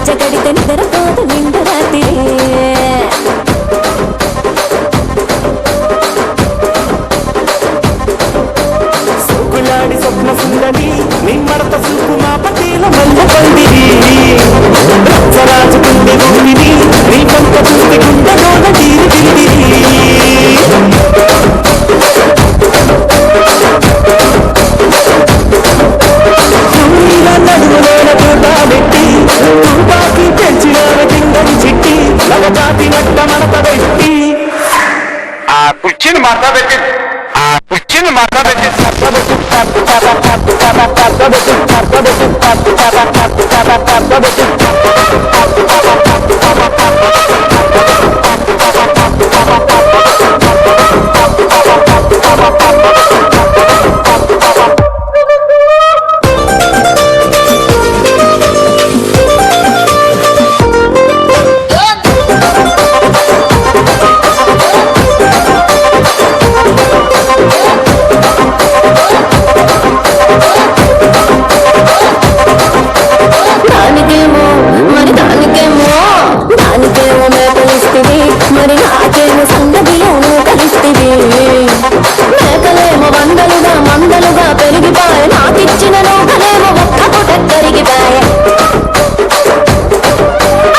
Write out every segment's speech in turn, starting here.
గజ్జ కడితే నిద్రపోదు నిండు రాత్రి సోకులాడి స్వప్న సుందరి నీ మడత సూపు మా పటీల మల్ల పందిరి రచ్చరాజు గుండె ఊపిరి నీ పంట చూస్తే గుండెలోన తీరి తిరిగిరి నడుములోన తోట పెట్టి తుపాకి పెంచిన కిందని చిట్టి లవజాతి నట్ట మనత పెట్టి ఆ కుర్చీని మాట్లాడబెట్టి మరి నాకేమో సంగతిలోనూ కలిస్తుంది మేకలేమో మందలుగా పెరిగిపాయ నాకిచ్చిన లోకలేమో ఒక్క పూట కరిగిపాయ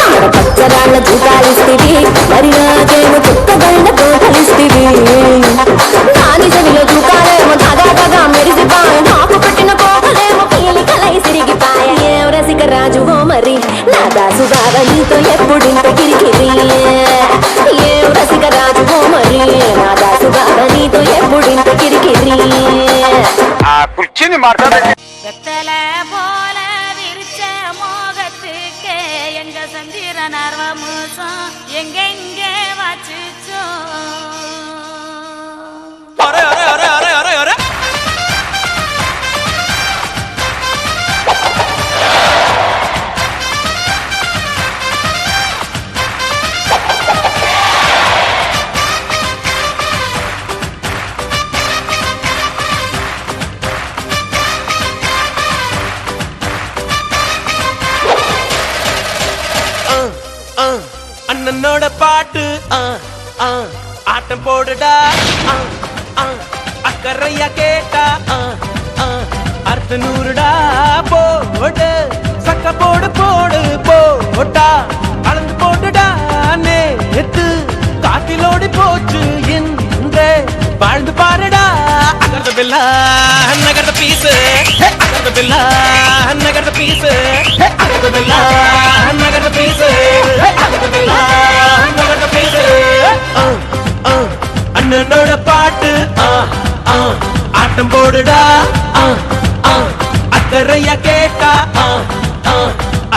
ఆడపచ్చరాళ్ళ జూతాలిస్తుంది మరి నాకేమో చుక్కగళ్ళతో కలిస్తుంది నాని చెవిలో జూకాలేమో తగా మెరిసిపాయ నాకు పెట్టిన కోకలేమో పీలికలై సిరిగిపాయ ఏం రసిక రాజువో మరి నా దాసు బాగా నీతో ఎప్పుడింత కిరికిరి ఏం రసిక రాజువో మరి నా దాసు బాగా నీతో ఎప్పుడింత కిరికిరి ఆ కుర్చీని మాట్లాడబెట్టి வெத்தல போல விரிச்ச மோகத்துக்கே எங்க சந்திர நர்வமுசம் எங்கெங்கே வச்சுச்சோ அண்ணனோட பாட்டு ஆட்டம் போடுடா அக்கறையா கேட்டா அர்த்த நூறுடா போடு சக்க போடு போட்டா அளந்து போட்டுடா நேத்து காட்டிலோடி போச்சு என்று வாழ்ந்து பாருடா அகர்த பில்லா நகர்த பீசு அகர்த பில்லா நகர்த பீசு அகர்த பில்லா நகர்த பீசு அகர்த பில்லா நகர்த பீசு அண்ணனோட பாட்டு ஆட்டம் போடுடா அக்கறையா கேட்டா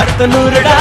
அர்த்த நூறுடா